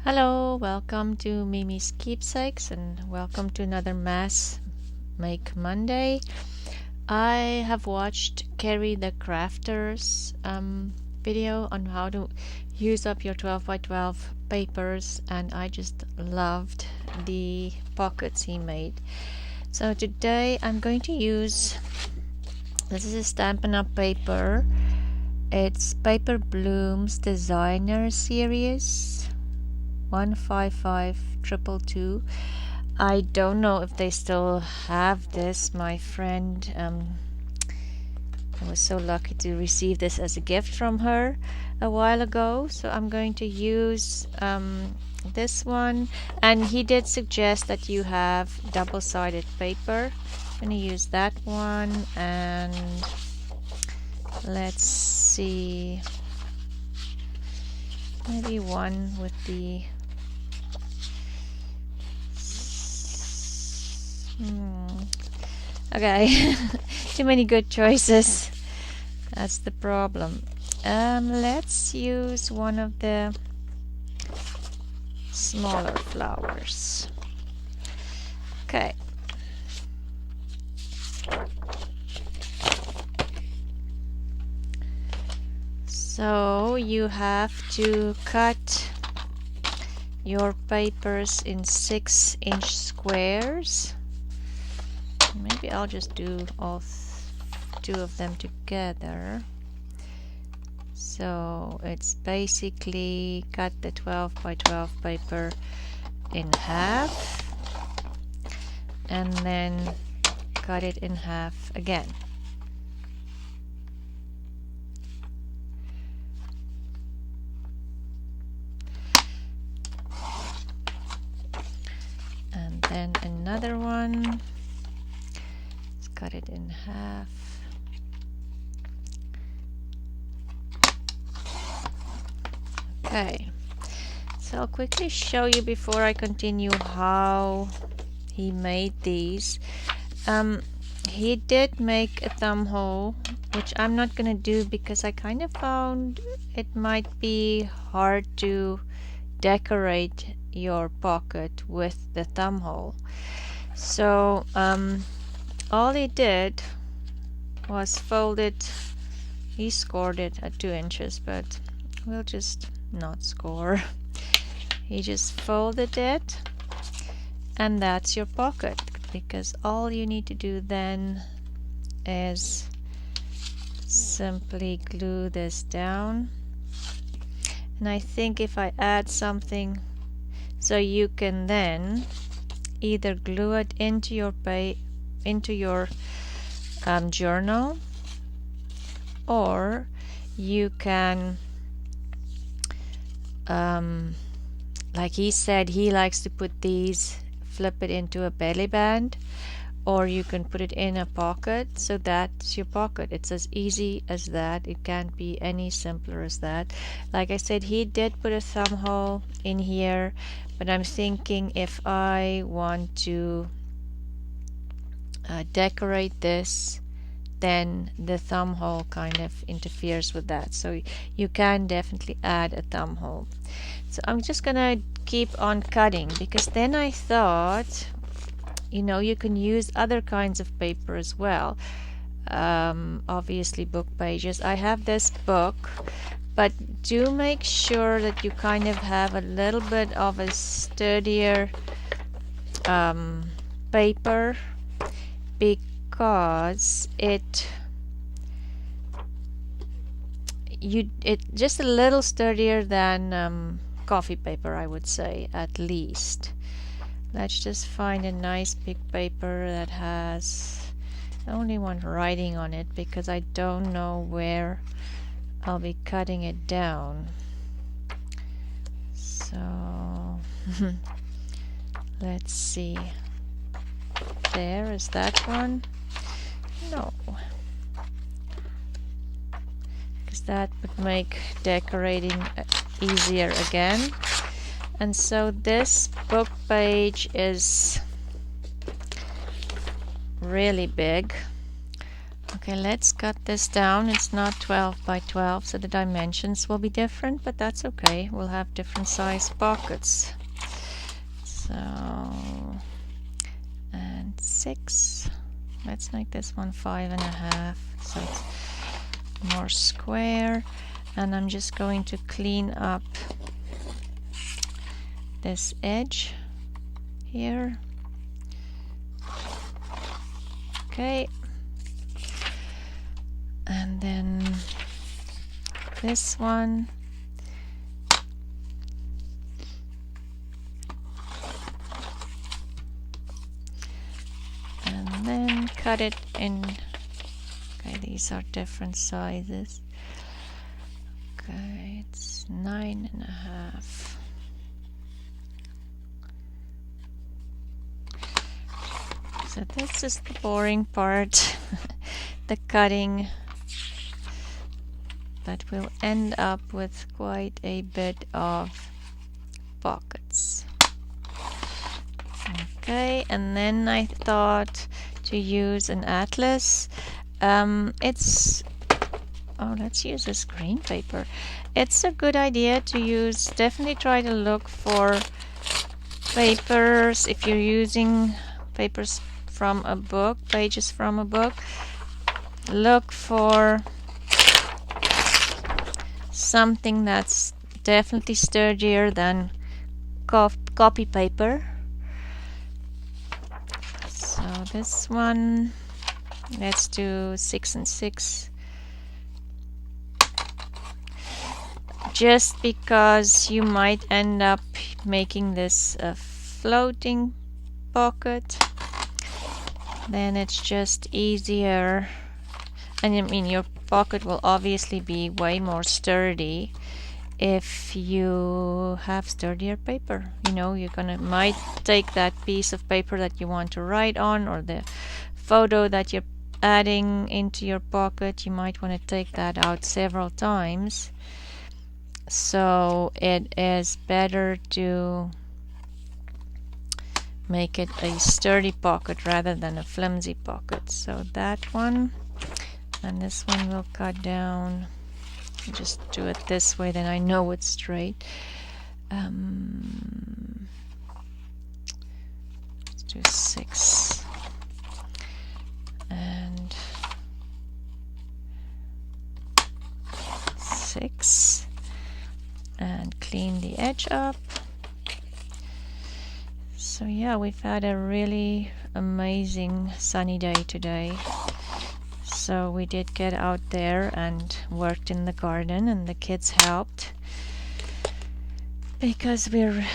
Hello, welcome to Miemie's Keepsakes and welcome to another Mass Make Monday. I have watched Ceri the Crafter's video on how to use up your 12 by 12 papers, and I just loved the pockets he made. So today I'm going to use, this is a Stampin' Up paper. It's Paper Bloom's Designer Series 155222. I don't know if they still have this. My friend, I was so lucky to receive this as a gift from her a while ago, so I'm going to use this one, and he did suggest that you have double-sided paper. I'm going to use that one, and let's see, maybe one with the okay. Too many good choices, that's the problem. Let's use one of the smaller flowers. Okay, so you have to cut your papers in 6-inch squares. Maybe I'll just do all two of them together. So it's basically cut the 12 by 12 paper in half and then cut it in half again. And then another one. Cut it in half. Okay, so I'll quickly show you before I continue how he made these. He did make a thumb hole, which I'm not gonna do because I kind of found it might be hard to decorate your pocket with the thumb hole. So all he did was fold it. He scored it at 2 inches, but we'll just not score. He just folded it, and that's your pocket, because all you need to do then is simply glue this down. And I think if I add something, so you can then either glue it into your journal, or you can like he said, he likes to put these, flip it into a belly band, or you can put it in a pocket. So that's your pocket. It's as easy as that. It can't be any simpler as that. Like I said, he did put a thumb hole in here, but I'm thinking if I want to decorate this, then the thumb hole kind of interferes with that. So you can definitely add a thumb hole. So I'm just gonna keep on cutting, because then I thought, you can use other kinds of paper as well. Obviously book pages. I have this book, but do make sure that you kind of have a little bit of a sturdier paper, because it just a little sturdier than coffee paper, I would say, at least. Let's just find a nice big paper that has, I only want writing on it because I don't know where I'll be cutting it down. So let's see. There is that one. No, because that would make decorating easier again. And so this book page is really big. Okay, let's cut this down. It's not 12 by 12, so the dimensions will be different, but that's okay. We'll have different size pockets. So, and 6. Let's make this one 5.5, so it's more square. And I'm just going to clean up this edge here. Okay. And then this one. And then cut it in. Okay, these are different sizes. Okay, it's 9.5. So this is the boring part, the cutting, but we'll end up with quite a bit of pockets. Okay, and then I thought to use an atlas. Let's use this green paper. It's a good idea to use, definitely try to look for papers, if you're using papers from a book, pages from a book, look for something that's definitely sturdier than copy paper. So this one, let's do 6 and 6. Just because you might end up making this a floating pocket, then it's just easier. And I mean, your pocket will obviously be way more sturdy if you have sturdier paper. You know, might take that piece of paper that you want to write on, or the photo that you're adding into your pocket, you might want to take that out several times. So it is better to make it a sturdy pocket rather than a flimsy pocket. So that one, and this one will cut down. Just do it this way, then I know it's straight. Let's do 6 and 6. And clean the edge up. So yeah, we've had a really amazing sunny day today. So we did get out there and worked in the garden, and the kids helped because we're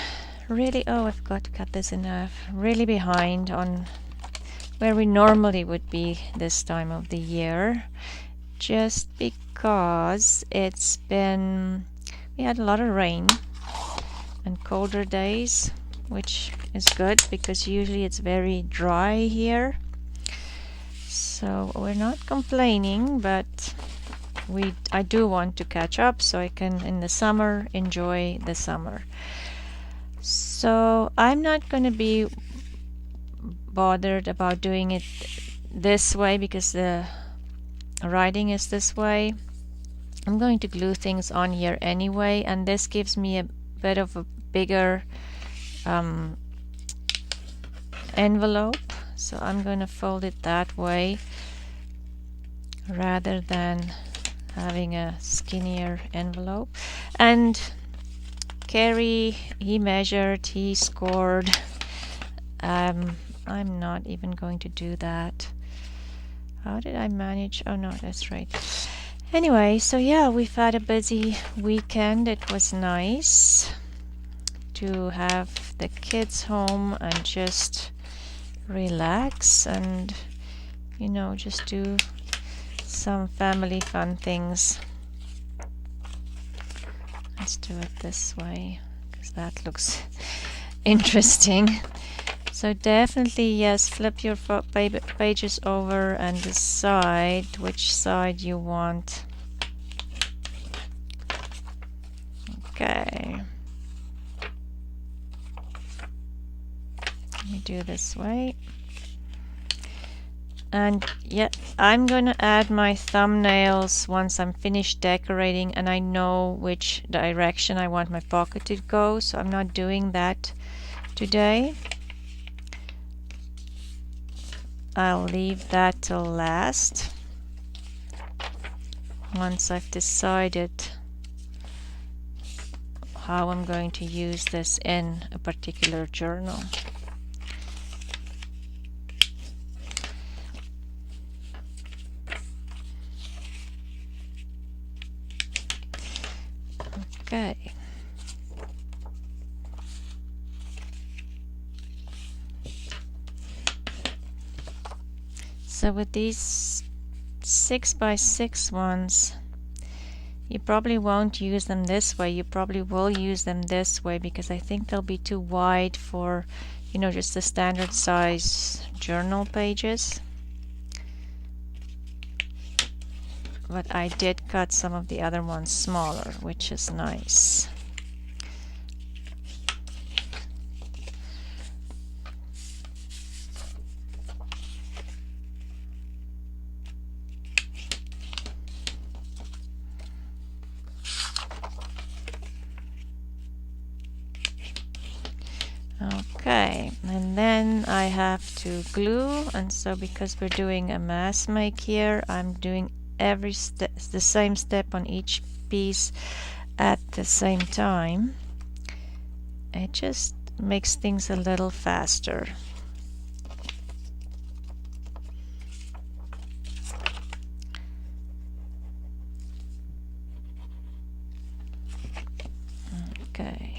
really, I've got to cut this in half, really behind on where we normally would be this time of the year, just because we had a lot of rain and colder days, which is good because usually it's very dry here. So we're not complaining, but I do want to catch up so I can in the summer enjoy the summer. So I'm not going to be bothered about doing it this way because the writing is this way. I'm going to glue things on here anyway, and this gives me a bit of a bigger envelope, so I'm going to fold it that way rather than having a skinnier envelope. And Kerry, he measured, he scored. I'm not even going to do that. How did I manage? Oh no, that's right. Anyway, so yeah, we've had a busy weekend. It was nice to have the kids home and just relax and, you know, just do some family fun things. Let's do it this way because that looks interesting. So definitely, yes, flip your pages over and decide which side you want. Okay. Let me do this way. And yeah, I'm gonna add my thumbnails once I'm finished decorating and I know which direction I want my pocket to go, so I'm not doing that today. I'll leave that till last, once I've decided how I'm going to use this in a particular journal. Okay. So with these 6x6 ones, you probably won't use them this way. You probably will use them this way because I think they'll be too wide for, you know, just the standard size journal pages. But I did cut some of the other ones smaller, which is nice. Okay, and then I have to glue, and so because we're doing a mass make here, I'm doing every step, the same step on each piece at the same time. It just makes things a little faster. Okay.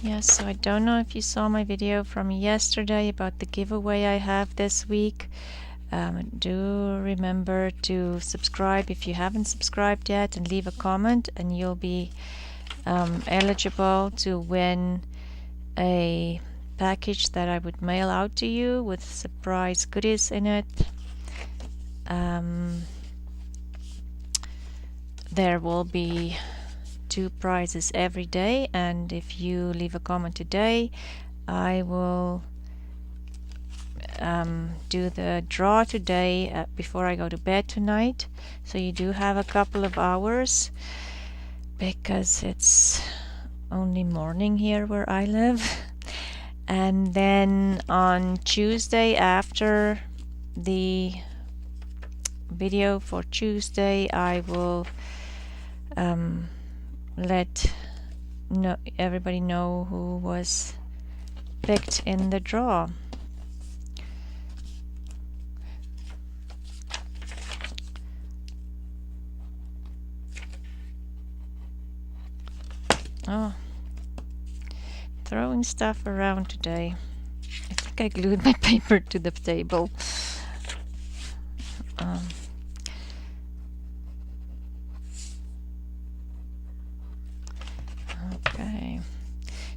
Yes, so I don't know if you saw my video from yesterday about the giveaway I have this week. Do remember to subscribe if you haven't subscribed yet, and leave a comment, and you'll be eligible to win a package that I would mail out to you with surprise goodies in it. There will be 2 prizes every day, and if you leave a comment today, I will do the draw today before I go to bed tonight. So you do have a couple of hours because it's only morning here where I live. And then on Tuesday, after the video for Tuesday, I will let everybody know who was picked in the draw. Oh, throwing stuff around today. I think I glued my paper to the table. Okay,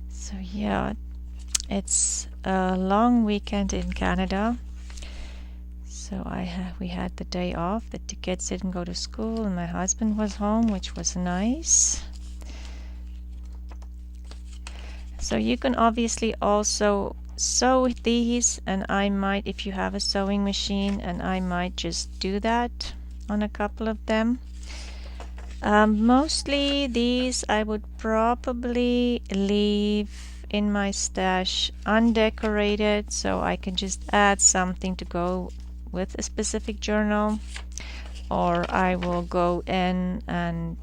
so yeah, it's a long weekend in Canada. So we had the day off. The kids didn't go to school, and my husband was home, which was nice. So you can obviously also sew these, and I might, if you have a sewing machine, and I might just do that on a couple of them. Mostly these I would probably leave in my stash undecorated, so I can just add something to go with a specific journal, or I will go in and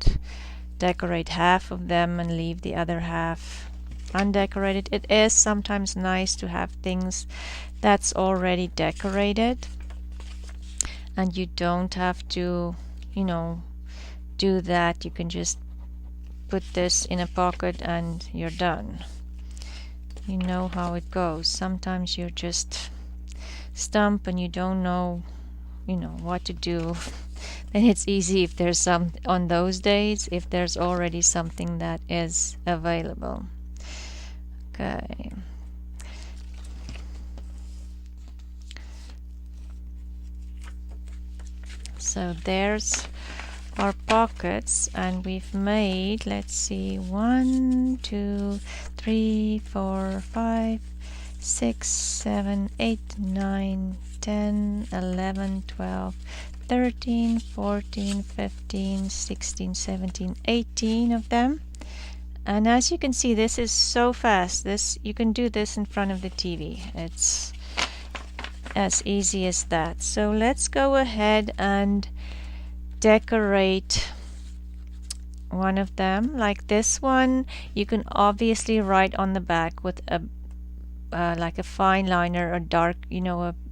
decorate half of them and leave the other half undecorated. It is sometimes nice to have things that's already decorated, and you don't have to, you know, do that. You can just put this in a pocket and you're done. You know how it goes. Sometimes you're just stumped and you don't know, you know, what to do. Then it's easy if there's some on those days, if there's already something that is available. Okay. So there's our pockets, and we've made, let's see, 1, 2, 3, 4, 5, 6, 7, 8, 9, 10, 11, 12, 13, 14, 15, 16, 17, 18 of them. And as you can see, this is so fast. You can do this in front of the TV. It's as easy as that. So let's go ahead and decorate one of them. Like this one, you can obviously write on the back with a like a fine liner or dark,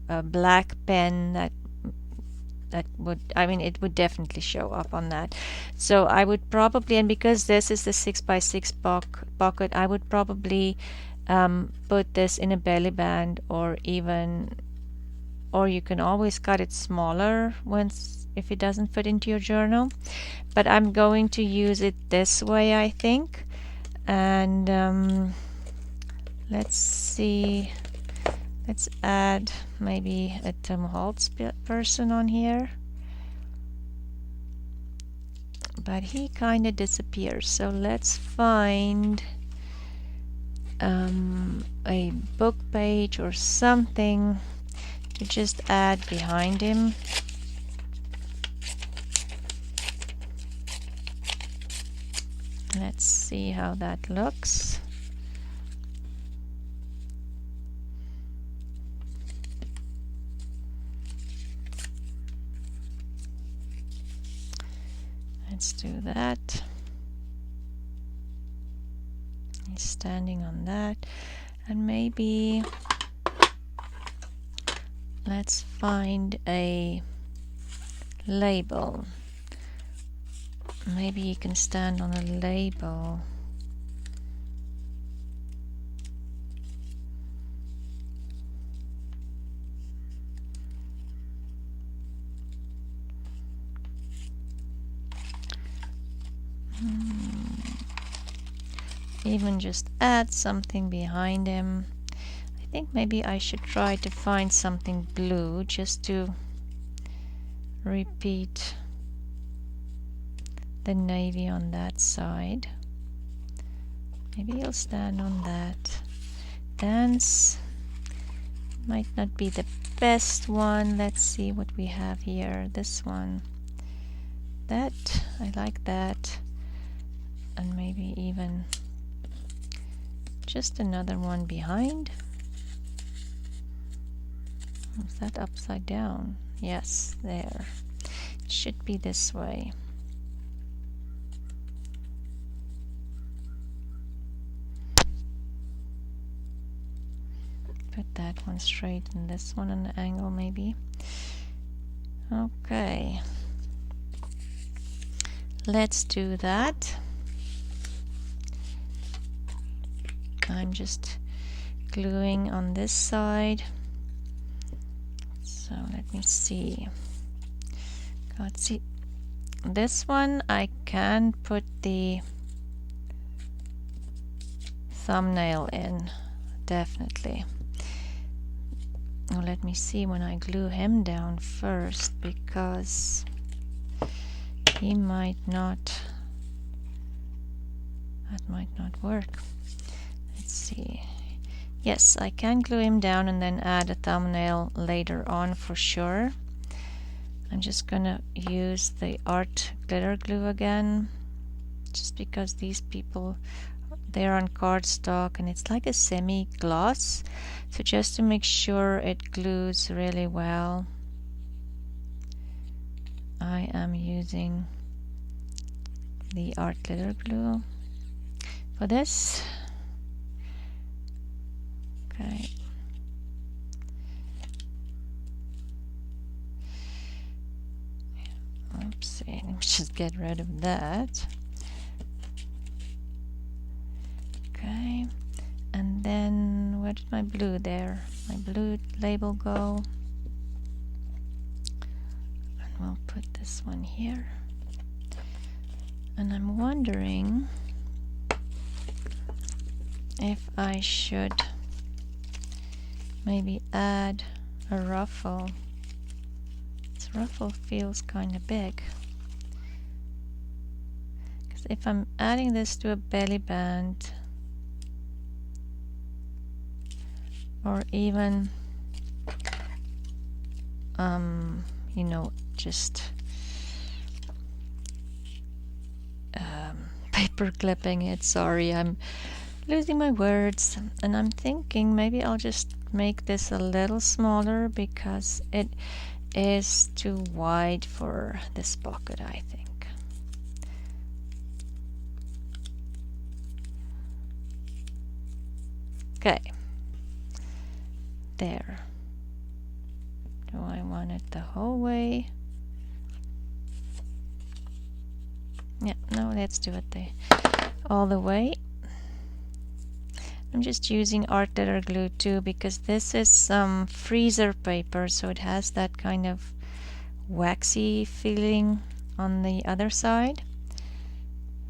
a black pen that would, it would definitely show up on that. So I would probably, and because this is the 6x6 pocket, I would probably put this in a belly band, or you can always cut it smaller if it doesn't fit into your journal. But I'm going to use it this way, I think. And let's see. Let's add maybe a Tim Holtz person on here. But he kind of disappears. So let's find a book page or something to just add behind him. Let's see how that looks. Let's do that. He's standing on that. And maybe let's find a label. Maybe he can stand on a label. Even just add something behind him. I think maybe I should try to find something blue just to repeat the navy on that side. Maybe he'll stand on that. Dance might not be the best one. Let's see what we have here. This one. That, I like that. And maybe even just another one behind. Is that upside down? Yes, there. It should be this way. Put that one straight and this one on an angle maybe. Okay. Let's do that. I'm just gluing on this side. So let me see. God, see, this one I can put the thumbnail in, definitely. Now let me see when I glue him down first, because he might not, that might not work. Let's see. Yes, I can glue him down and then add a thumbnail later on for sure. I'm just gonna use the art glitter glue again, just because these people, they're on cardstock and it's like a semi-gloss. So just to make sure it glues really well, I am using the art glitter glue for this. Okay. Oopsie, let me just get rid of that. Okay, and then where did my blue there? My blue label go? And we'll put this one here. And I'm wondering if I should maybe add a ruffle. It's This ruffle feels kind of big. Because if I'm adding this to a belly band, or even, you know, just paper clipping it. Sorry, I'm losing my words. And I'm thinking maybe I'll just make this a little smaller because it is too wide for this pocket, I think. Okay. There. Do I want it the whole way? Yeah, no, let's do it all the way. I'm just using art letter glue too because this is some freezer paper, so it has that kind of waxy feeling on the other side.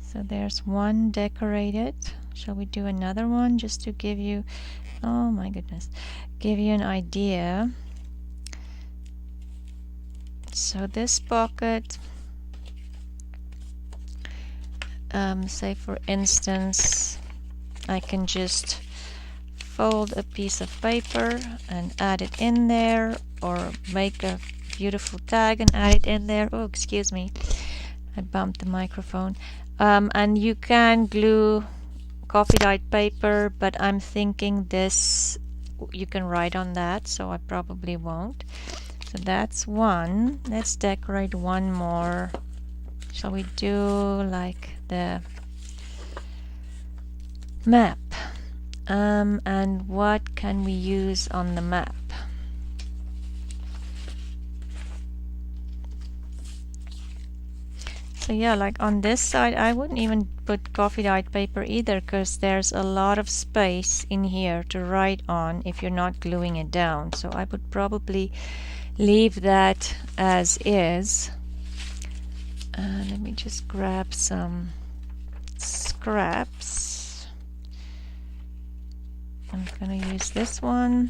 So there's one decorated. Shall we do another one just to give you, oh my goodness, give you an idea. So this pocket, say for instance, I can just fold a piece of paper and add it in there, or make a beautiful tag and add it in there. Oh, excuse me, I bumped the microphone. And you can glue coffee dyed paper, but I'm thinking this, you can write on that, so I probably won't. So that's one. Let's decorate one more. Shall we do like the map? And what can we use on the map? So yeah, like on this side I wouldn't even put coffee dyed paper either, because there's a lot of space in here to write on if you're not gluing it down. So I would probably leave that as is. Let me just grab some scraps. I'm gonna use this one,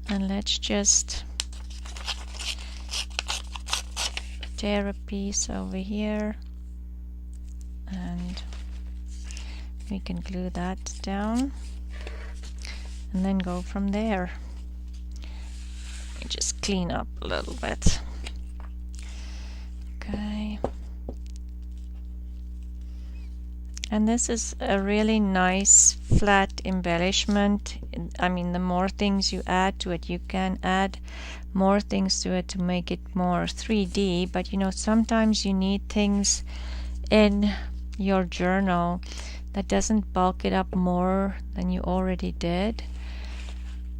and let's just tear a piece over here, and we can glue that down and then go from there. Let me just clean up a little bit. Okay. And this is a really nice flat embellishment. I mean, the more things you add to it, you can add more things to it to make it more 3D, but you know, sometimes you need things in your journal that doesn't bulk it up more than you already did.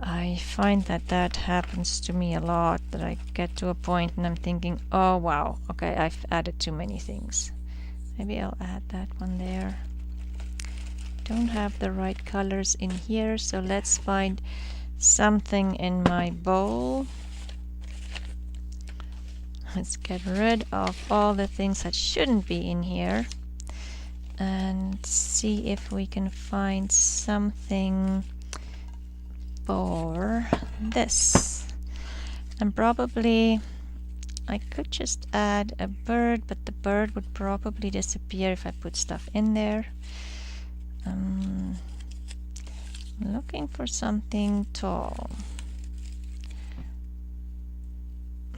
I find that happens to me a lot, that I get to a point and I'm thinking, oh wow, okay, I've added too many things. Maybe I'll add that one there. Don't have the right colors in here, so let's find something in my bowl. Let's get rid of all the things that shouldn't be in here and see if we can find something for this. And probably I could just add a bird, but the bird would probably disappear if I put stuff in there. I'm looking for something tall.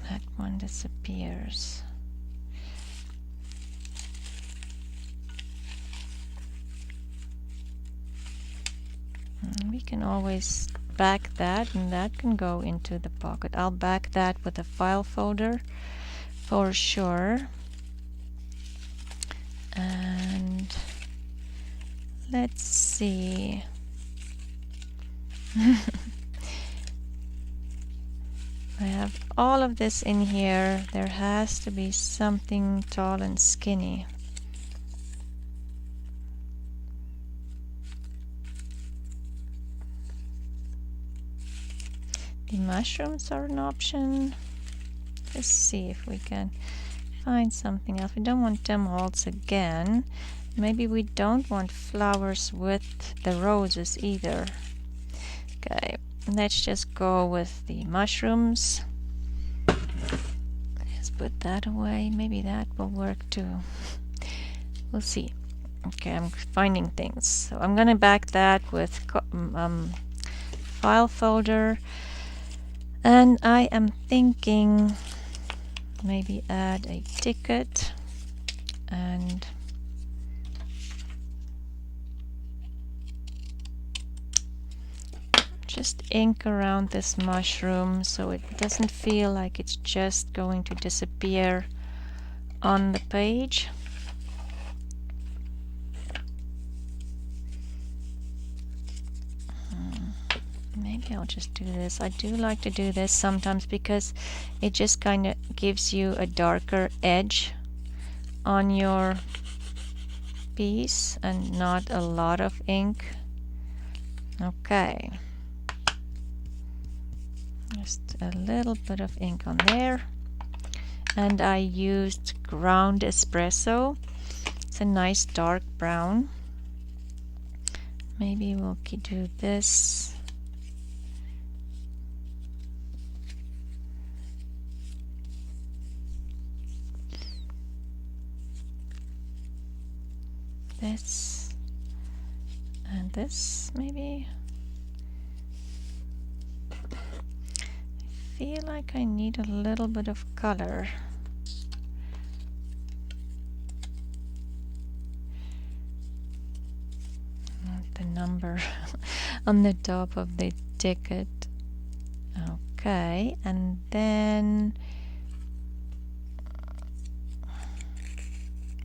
That one disappears. We can always back that, and that can go into the pocket. I'll back that with a file folder for sure. And let's see. I have all of this in here. There has to be something tall and skinny. The mushrooms are an option. Let's see if we can find something else. We don't want emeralds again. Maybe we don't want flowers with the roses either. Okay, let's just go with the mushrooms. put that away. Maybe that will work too. We'll see. Okay, I'm finding things. So I'm gonna back that with file folder, and I am thinking maybe add a ticket and just ink around this mushroom so it doesn't feel like it's just going to disappear on the page. Maybe I'll just do this. I do like to do this sometimes because it just kind of gives you a darker edge on your piece and not a lot of ink. Okay. Just a little bit of ink on there. And I used ground espresso. It's a nice dark brown. Maybe we'll do this. This and this maybe. I feel like I need a little bit of color. The number on the top of the ticket. Okay, and then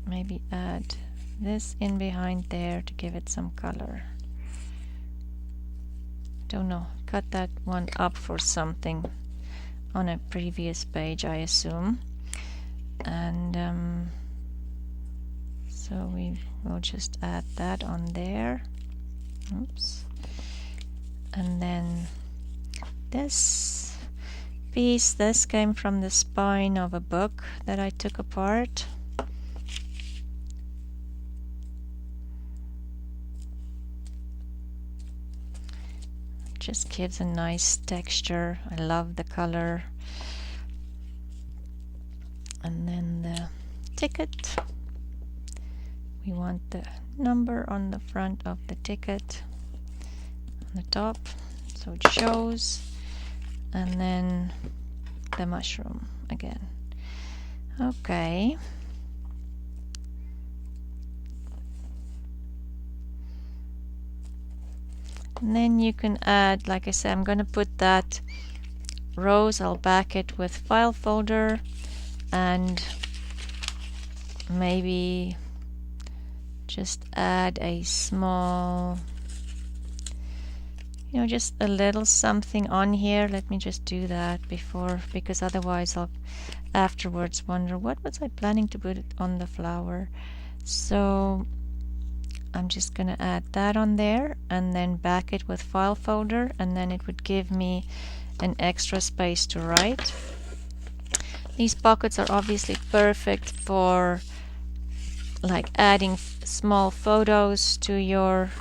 maybe add this in behind there to give it some color. Don't know, cut that one up for something on a previous page, I assume. And so we will just add that on there. Oops. And then this piece, this came from the spine of a book that I took apart. Just gives a nice texture. I love the color. And then the ticket. We want the number on the front of the ticket on the top so it shows. And then the mushroom again. Okay. And then you can add, like I said, I'm going to put that rose, I'll back it with file folder and maybe just add a small, just a little something on here. Let me just do that before, because otherwise I'll afterwards wonder what was I planning to put it on the flower. So I'm just going to add that on there and then back it with file folder, and then it would give me an extra space to write. These pockets are obviously perfect for like adding small photos to your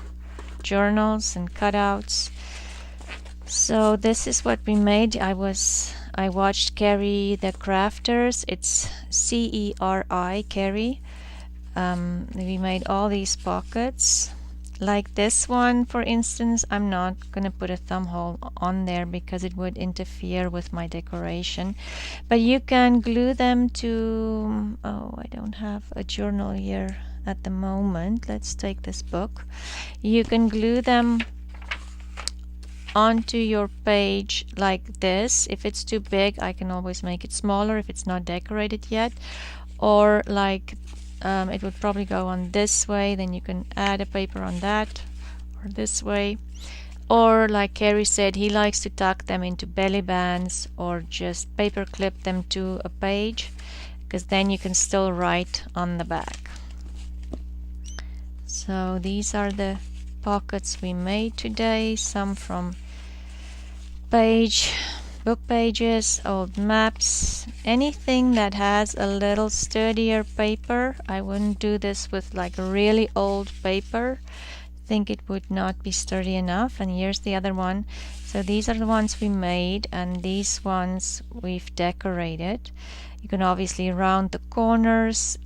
journals and cutouts. So this is what we made. I watched Ceri the Crafters. It's C-E-R-I, Ceri. We made all these pockets. Like this one, for instance, I'm not going to put a thumb hole on there because it would interfere with my decoration. But you can glue them to... Oh, I don't have a journal here at the moment. Let's take this book. You can glue them onto your page like this. If it's too big, I can always make it smaller if it's not decorated yet. Or like it would probably go on this way, then you can add a paper on that, or this way. Or like Ceri said, he likes to tuck them into belly bands or just paper clip them to a page, because then you can still write on the back. So these are the pockets we made today, some from book pages, old maps, anything that has a little sturdier paper. I wouldn't do this with like really old paper. think it would not be sturdy enough. And here's the other one. So these are the ones we made, and these ones we've decorated. You can obviously round the corners,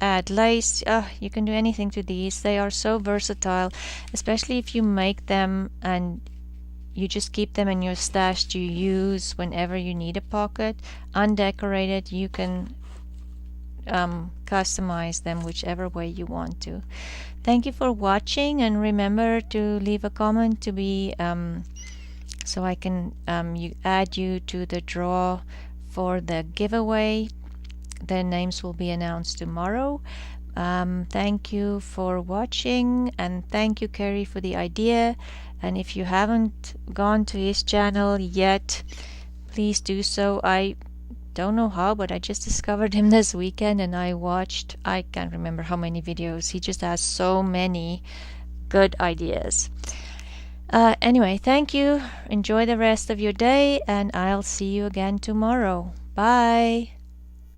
add lace. You can do anything to these. They are so versatile, especially if you make them and you just keep them in your stash to use whenever you need a pocket. Undecorated, you can customize them whichever way you want to. Thank you for watching, and remember to leave a comment to be so I can add you to the draw for the giveaway. The names will be announced tomorrow. Thank you for watching, and thank you, Ceri, for the idea. And if you haven't gone to his channel yet, please do so. I don't know how, but I just discovered him this weekend, and I watched, I can't remember how many videos. He just has so many good ideas. Anyway, thank you. Enjoy the rest of your day, and I'll see you again tomorrow. Bye.